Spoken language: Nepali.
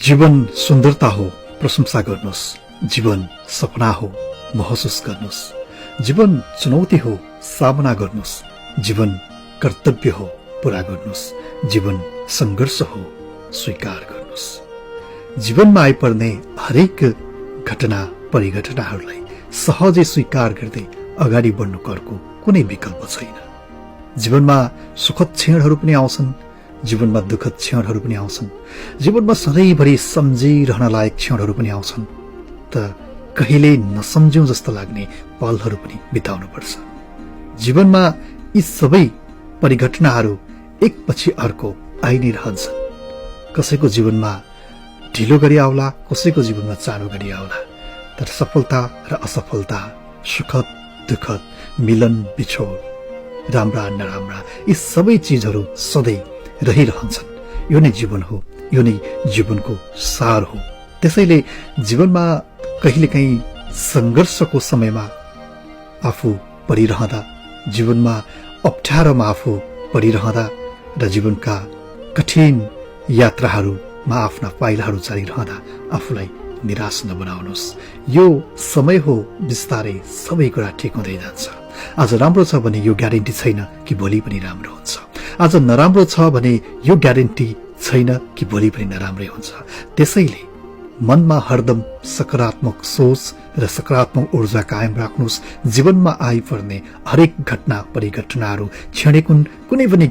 जीवन सुन्दरता हो, प्रशंसा गर्नुस्। जीवन सपना हो, महसुस गर्नुस्। जीवन चुनौती हो, सामना गर्नुस्। जीवन कर्तव्य हो, पूरा गर्नुस्। जीवन संघर्ष हो, स्वीकार गर्नुस्। जीवनमा आइपर्ने हरेक घटना परिघटनाहरूलाई सहजै स्वीकार गर्दै अगाडि बढ्नुको कुनै विकल्प छैन। जीवनमा सुखद क्षणहरू पनि आउँछन्, जीवनमा दुःखद क्षणहरू पनि आउँछन्, जीवनमा सधैँभरि सम्झिरहन लायक क्षणहरू पनि आउँछन्, त कहिले नसम्झ्यौं जस्तो लाग्ने पलहरू पनि बिताउनुपर्छ। जीवनमा यी सबै परिघटनाहरू एकपछि अर्को आइ नै रहन्छन्। कसैको जीवनमा ढिलो गरी आउला, कसैको जीवनमा चाँडो गरी आउला, तर सफलता र असफलता, सुखद दुःखद, मिलन बिछोड, राम्रा नराम्रा, यी सबै चिजहरू सधैँ रहिरहन्छन्। यो नै जीवन हो, यो नै जीवनको सार हो। त्यसैले जीवनमा कहिलेकाहीँ संघर्षको समयमा आफू परिरहँदा, जीवनमा अप्ठ्यारोमा आफू परिरहँदा र जीवनका कठिन यात्राहरूमा आफ्ना पाइलाहरू चालिरहँदा आफूलाई निराश नबनाउनुहोस्। यो समय हो, बिस्तारै सबै कुरा ठिक हुँदै जान्छ। आज राम्रो छ भने यो ग्यारेन्टी छैन कि भोलि पनि राम्रो हुन्छ। आज नराम्रो छ भने यो ग्यारेन्टी छैन कि भोलि पनि नराम्रै हुन्छ। त्यसैले मनमा हरदम सकारात्मक सोच र सकारात्मक ऊर्जा कायम राख्नुहोस्। जीवनमा आइपर्ने हरेक घटना परिघटनाहरू क्षणिक कुनै पनि